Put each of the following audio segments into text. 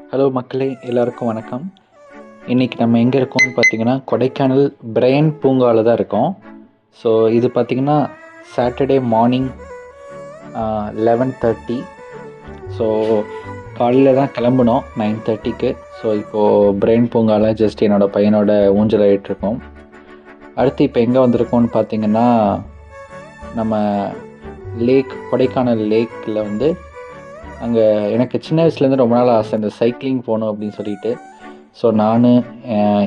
Hello மக்களே, எல்லாருக்கும் வணக்கம். இன்றைக்கி நம்ம எங்கே இருக்கோம்னு பார்த்தீங்கன்னா, கொடைக்கானல் பிரையன் பூங்காவில் தான் இருக்கோம். ஸோ இது பார்த்திங்கன்னா சாட்டர்டே மார்னிங் 11:30. ஸோ காலையில் தான் கிளம்புனோம் 9:30க்கு. ஸோ இப்போது பிரையன் பூங்காவில் ஜஸ்ட் என்னோடய பையனோட ஊஞ்சல் ஆகிட்டுருக்கோம். அடுத்து இப்போ எங்கே வந்திருக்கோம்னு பார்த்திங்கன்னா, நம்ம கொடைக்கானல் லேக்கில் வந்து அங்கே எனக்கு சின்ன வயசுலேருந்து ரொம்ப நாள் ஆசை இந்த சைக்கிளிங் போகணும் அப்படின்னு சொல்லிட்டு. ஸோ நான்,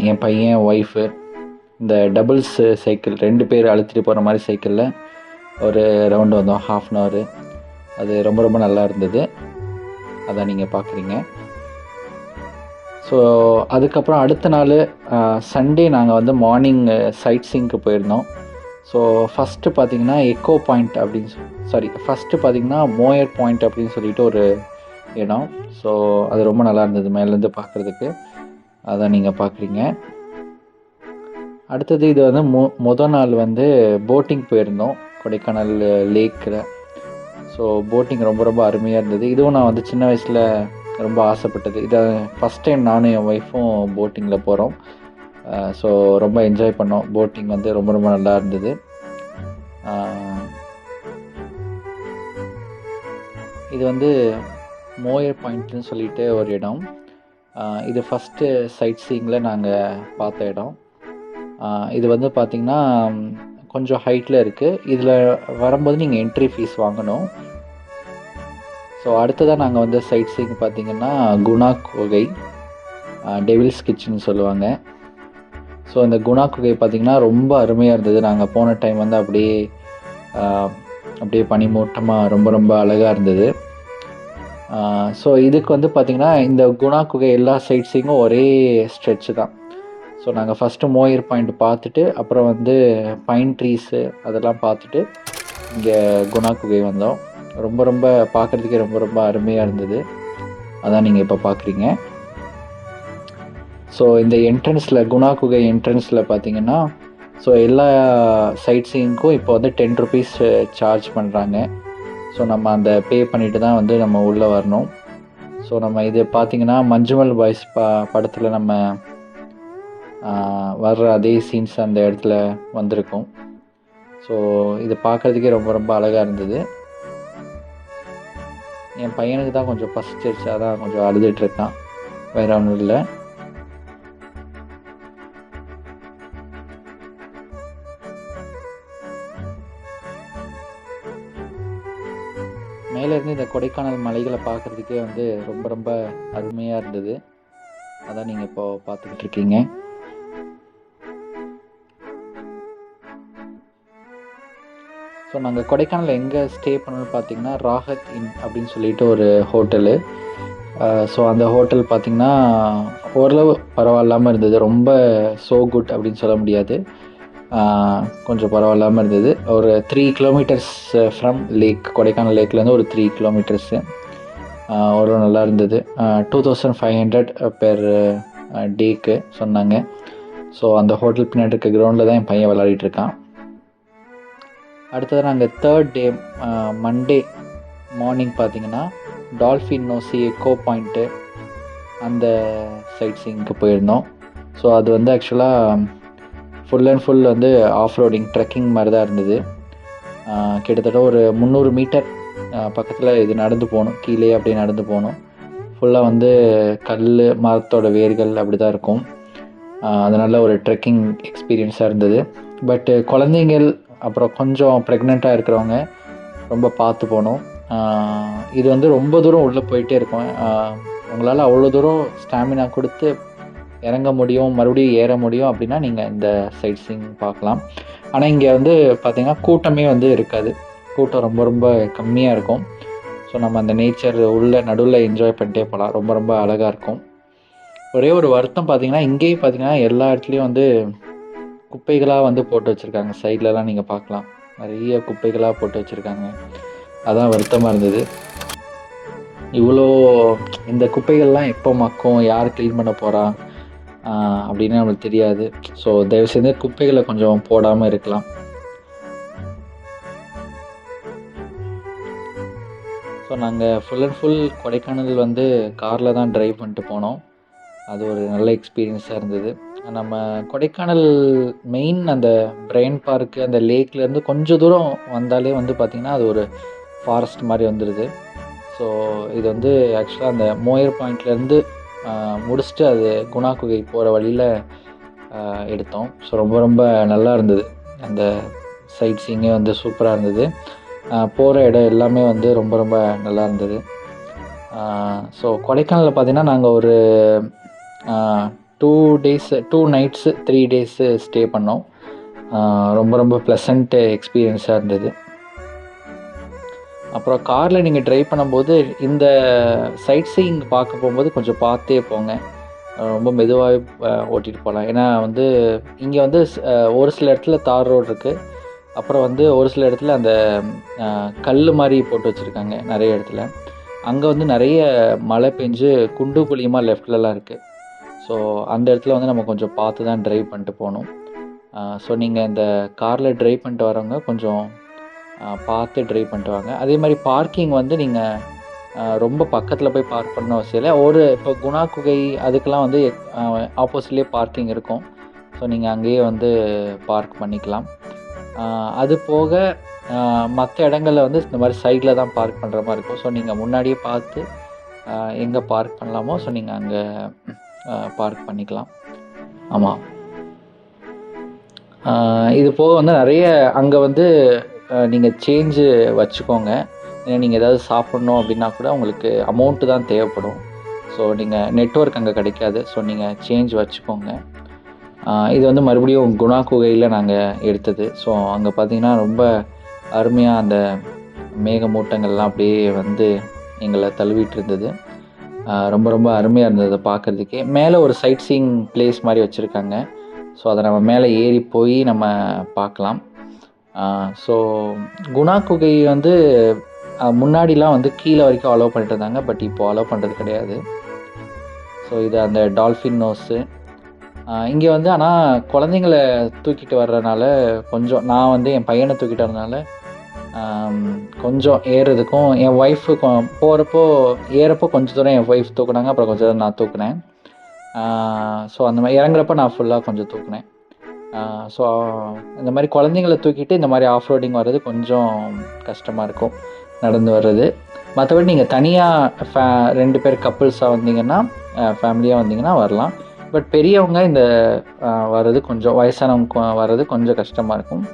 என் பையன், ஒய்ஃபு இந்த டபுள்ஸ் சைக்கிள் 2 பேர் அழுத்திட்டு போகிற மாதிரி சைக்கிளில் ஒரு ரவுண்டு வந்தோம், 1/2 அன் ஹவர். அது ரொம்ப ரொம்ப நல்லா இருந்தது. அதான் நீங்கள் பார்க்குறீங்க. ஸோ அதுக்கப்புறம் அடுத்த நாள் சண்டே நாங்கள் வந்து மார்னிங் சைட் சீயிங்க்கு போயிருந்தோம். ஸோ ஃபஸ்ட்டு பார்த்திங்கன்னா எக்கோ பாயிண்ட் ஃபஸ்ட்டு பார்த்திங்கன்னா மோயர் பாயிண்ட் அப்படின்னு சொல்லிட்டு ஒரு இடம். ஸோ அது ரொம்ப நல்லா இருந்தது மேலேருந்து பார்க்குறதுக்கு. அதான் நீங்கள் பார்க்குறீங்க. அடுத்தது இது வந்து மொதல் நாள் வந்து போட்டிங் போயிருந்தோம் கொடைக்கானல் லேக்கில். ஸோ போட்டிங் ரொம்ப ரொம்ப அருமையாக இருந்தது. இதுவும் நான் வந்து சின்ன வயசில் ரொம்ப ஆசைப்பட்டது. இதை ஃபஸ்ட் டைம் நானும் என் ஒய்ஃபும் போட்டிங்கில் போகிறோம். ஸோ ரொம்ப என்ஜாய் பண்ணோம். போட்டிங் வந்து ரொம்ப ரொம்ப நல்லா இருந்தது. இது வந்து மோயர் பாயிண்ட்னு சொல்லிட்டு ஒரு இடம். இது ஃபஸ்ட்டு சைட் சீயிங்கில் நாங்கள் பார்த்த இடம். இது வந்து பார்த்திங்கன்னா கொஞ்சம் ஹைட்டில் இருக்குது. இதில் வரும்போது நீங்கள் என்ட்ரி ஃபீஸ் வாங்கணும். ஸோ அடுத்ததாக நாங்கள் வந்து சைட் சீயிங் பார்த்திங்கன்னா குணா குகை, டெவில்ஸ் கிச்சன் சொல்லுவாங்க. ஸோ அந்த குணா குகை பார்த்திங்கன்னா ரொம்ப அருமையாக இருந்தது. நாங்கள் போன டைம் வந்து அப்படியே பனிமூட்டமாக ரொம்ப ரொம்ப அழகாக இருந்தது. ஸோ இதுக்கு வந்து பார்த்திங்கன்னா இந்த குணா குகை எல்லா சைட் சீயிங்கும் ஒரே ஸ்ட்ரெச்சு தான். ஸோ நாங்கள் ஃபஸ்ட்டு மோயர் பாயிண்ட் பார்த்துட்டு அப்புறம் வந்து பைன் ட்ரீஸு அதெல்லாம் பார்த்துட்டு இங்கே குணா குகை வந்தோம். ரொம்ப ரொம்ப பார்க்குறதுக்கே ரொம்ப ரொம்ப அருமையாக இருந்தது. அதான் நீங்கள் இப்போ பார்க்குறீங்க. ஸோ இந்த என்ட்ரன்ஸில் குணா குகை என்ட்ரன்ஸில் பார்த்திங்கன்னா, ஸோ எல்லா சைட் சீயிங்க்கும் இப்போ வந்து 10 ருபீஸ் சார்ஜ் பண்ணுறாங்க. ஸோ நம்ம அந்த பே பண்ணிவிட்டு தான் வந்து நம்ம உள்ளே வரணும். ஸோ நம்ம இது பார்த்திங்கன்னா மஞ்சுமல் பாய்ஸ் படத்தில் நம்ம வர்ற அதே சீன்ஸ் அந்த இடத்துல வந்திருக்கும். ஸோ இது பார்க்குறதுக்கே ரொம்ப ரொம்ப அழகாக இருந்தது. என் பையனுக்கு தான் கொஞ்சம் பசிச்சிருச்சு, அதான் கொஞ்சம் அழுதுகிட்ருக்கான், வேறு ஒன்றும் இல்லை. மேலேருந்து இந்த கொடைக்கானல் மலைகளை பார்க்குறதுக்கே வந்து ரொம்ப ரொம்ப அருமையாக இருந்தது. அதான் நீங்கள் இப்போது பார்த்துக்கிட்டு இருக்கீங்க. ஸோ நாங்கள் கொடைக்கானல் எங்கே ஸ்டே பண்ணணும்னு பார்த்திங்கன்னா ராஹத் இன் அப்படின்னு சொல்லிட்டு ஒரு ஹோட்டலு. ஸோ அந்த ஹோட்டல் பார்த்திங்கன்னா ஓரளவு பரவாயில்லாமல் இருந்தது. ரொம்ப ஸோ குட் அப்படின்னு சொல்ல முடியாது, கொஞ்சம் பரவாயில்லாமல் இருந்தது. ஒரு 3 கிலோமீட்டர்ஸ் ஃப்ரம் லேக், கொடைக்கானல் லேக்லேருந்து ஒரு 3 கிலோமீட்டர்ஸு. ஒரு நல்லா இருந்தது. 2500 பெர் டேக்கு சொன்னாங்க. ஸோ அந்த ஹோட்டல் பின்னாடி இருக்க கிரவுண்டில் தான் என் பையன் விளையாடிட்டுருக்கான். அடுத்தது நாங்கள் 3rd டே மண்டே மார்னிங் பார்த்திங்கன்னா டால்ஃபின் நோசி எக்கோ பாயிண்ட்டு அந்த சைட் சீயிங்க்கு போயிருந்தோம். ஸோ அது வந்து ஆக்சுவலாக ஃபுல் அண்ட் ஃபுல் வந்து ஆஃப் ரோடிங் ட்ரெக்கிங் மாதிரி தான் இருந்தது. கிட்டத்தட்ட ஒரு 300 மீட்டர் பக்கத்தில் இது நடந்து போகணும், கீழே அப்படியே நடந்து போகணும். ஃபுல்லாக வந்து கல், மரத்தோட வேர்கள் அப்படி தான் இருக்கும். அதனால் ஒரு ட்ரெக்கிங் எக்ஸ்பீரியன்ஸாக இருந்தது. பட்டு குழந்தைங்கள் அப்புறம் கொஞ்சம் ப்ரெக்னெண்ட்டாக இருக்கிறவங்க ரொம்ப பார்த்து போகணும். இது வந்து ரொம்ப தூரம் உள்ளே போயிட்டே இருக்கும். உங்களால் அவ்வளோ தூரம் ஸ்டாமினா கொடுத்து இறங்க முடியும், மறுபடியும் ஏற முடியும் அப்படின்னா நீங்கள் இந்த சைட் சீயிங் பார்க்கலாம். ஆனால் இங்கே வந்து பார்த்திங்கன்னா கூட்டமே வந்து இருக்காது. கூட்டம் ரொம்ப ரொம்ப கம்மியாக இருக்கும். ஸோ நம்ம அந்த நேச்சர் நடுவில் என்ஜாய் பண்ணிட்டே போகலாம். ரொம்ப ரொம்ப அழகாக இருக்கும். ஒரே ஒரு வருத்தம் பார்த்திங்கன்னா, இங்கேயும் பார்த்திங்கன்னா எல்லா இடத்துலையும் வந்து குப்பைகளாக வந்து போட்டு வச்சுருக்காங்க. சைட்லலாம் நீங்கள் பார்க்கலாம், நிறைய குப்பைகளாக போட்டு வச்சுருக்காங்க. அதான் வருத்தமாக இருந்தது. இவ்வளோ இந்த குப்பைகள்லாம் எப்போ மக்கும், யார் க்ளீன் பண்ண போகிறா அப்படின்னு நம்மளுக்கு தெரியாது. ஸோ தயவுசெய்து குப்பைகளை கொஞ்சம் போடாமல் இருக்கலாம். ஸோ ஸோ நாங்கள் ஃபுல் அண்ட் ஃபுல் கொடைக்கானல் வந்து காரில் தான் ட்ரைவ் பண்ணிட்டு போனோம். அது ஒரு நல்ல எக்ஸ்பீரியன்ஸாக இருந்தது. நம்ம கொடைக்கானல் மெயின் அந்த பிரைன் பார்க்கு அந்த லேக்லேருந்து கொஞ்சம் தூரம் வந்தாலே வந்து பார்த்திங்கன்னா அது ஒரு ஃபாரஸ்ட் மாதிரி வந்துடுது. ஸோ இது வந்து ஆக்சுவலாக அந்த மோயர் பாயிண்ட்லேருந்து முடிச்சுட்டு அது குணா குகை போகிற வழியில் எடுத்தோம். ஸோ ரொம்ப ரொம்ப நல்லா இருந்தது. அந்த சைட் சீயிங்கே வந்து சூப்பராக இருந்தது. போகிற இடம் எல்லாமே வந்து ரொம்ப ரொம்ப நல்லா இருந்தது. ஸோ கொடைக்கானலில் பார்த்திங்கன்னா நாங்கள் ஒரு 2 days 2 nights 3 days ஸ்டே பண்ணோம். ரொம்ப ரொம்ப ப்ளசண்ட் எக்ஸ்பீரியன்ஸாக இருந்தது. அப்புறம் காரில் நீங்கள் ட்ரைவ் பண்ணும்போது இந்த சைட் சீயிங் பார்க்க போகும்போது கொஞ்சம் பார்த்தே போங்க. ரொம்ப மெதுவாகவே ஓட்டிகிட்டு போகலாம். ஏன்னா வந்து இங்கே வந்து ஒரு சில இடத்துல தார் ரோடு இருக்குது. அப்புறம் வந்து ஒரு சில இடத்துல அந்த கல் மாதிரி போட்டு வச்சுருக்காங்க நிறைய இடத்துல. அங்கே வந்து நிறைய மழை பெஞ்சு குண்டு குழியுமாக லெஃப்ட்லலாம் இருக்குது. ஸோ அந்த இடத்துல வந்து நம்ம கொஞ்சம் பார்த்து தான் ட்ரைவ் பண்ணிட்டு போகணும். ஸோ நீங்கள் இந்த காரில் ட்ரைவ் பண்ணிட்டு வரவங்க கொஞ்சம் பார்த்து ட்ரைவ் பண்ணிட்டு வாங்க. அதே மாதிரி பார்க்கிங் வந்து நீங்கள் ரொம்ப பக்கத்தில் போய் பார்க் பண்ண அவசியம் இல்லை. இப்போ குணா குகை அதுக்கெலாம் வந்து ஆப்போசிட்லேயே பார்க்கிங் இருக்கும். ஸோ நீங்கள் அங்கேயே வந்து பார்க் பண்ணிக்கலாம். அது போக மற்ற இடங்களில் வந்து இந்த மாதிரி சைடில் தான் பார்க் பண்ணுற மாதிரி இருக்கும். ஸோ நீங்கள் முன்னாடியே பார்த்து எங்கே பார்க் பண்ணலாமோ ஸோ நீங்கள் அங்கே பார்க் பண்ணிக்கலாம். ஆமாம், இது போக வந்து நிறைய அங்கே வந்து நீங்கள் சேஞ்சு வச்சுக்கோங்க. ஏன்னா நீங்கள் ஏதாவது சாப்பிட்ணும் அப்படின்னா கூட உங்களுக்கு அமௌண்ட்டு தான் தேவைப்படும். ஸோ நீங்கள் நெட்வொர்க் அங்கே கிடைக்காது. ஸோ நீங்கள் சேஞ்ச் வச்சுக்கோங்க. இது வந்து மறுபடியும் குணா குகையில் நாங்கள் எடுத்தது. ஸோ அங்கே பார்த்திங்கன்னா ரொம்ப அருமையாக அந்த மேகமூட்டங்கள்லாம் அப்படியே வந்து எங்களை தழுவிட்டு இருந்தது. ரொம்ப ரொம்ப அருமையாக இருந்தது பார்க்குறதுக்கே. மேலே ஒரு சைட் சீயிங் பிளேஸ் மாதிரி வச்சுருக்காங்க. ஸோ அதை நம்ம மேலே ஏறி போய் நம்ம பார்க்கலாம். ஸோ குணா குகை வந்து முன்னாடிலாம் வந்து கீழே வரைக்கும் அலோவ் பண்ணிட்டு இருந்தாங்க. பட் இப்போது அலோவ் பண்ணுறது கிடையாது. ஸோ இது அந்த டால்ஃபின் நோஸு இங்கே வந்து ஆனால் குழந்தைங்கள தூக்கிட்டு வர்றதுனால கொஞ்சம் நான் வந்து என் பையனை தூக்கிட்டு வரதுனால கொஞ்சம் ஏறுறதுக்கும் என் ஒய்ஃபு போகிறப்போ ஏறப்போ கொஞ்சம் தூரம் என் ஒய்ஃப் தூக்குனாங்க. அப்புறம் கொஞ்சம் தூரம் நான் தூக்குனேன். ஸோ அந்த மாதிரி இறங்குறப்ப நான் ஃபுல்லாக கொஞ்சம் தூக்குனேன். ஸோ இந்த மாதிரி குழந்தைங்கள தூக்கிட்டு இந்த மாதிரி ஆஃப் ரோடிங் வர்றது கொஞ்சம் கஷ்டமாக இருக்கும் நடந்து வர்றது. மற்றபடி நீங்கள் தனியாக 2 பேர் கப்புள்ஸாக வந்தீங்கன்னா ஃபேமிலியாக வந்தீங்கன்னா வரலாம். பட் பெரியவங்க இந்த வர்றது கொஞ்சம் வயசானவங்க வர்றது கொஞ்சம் கஷ்டமாக இருக்கும்.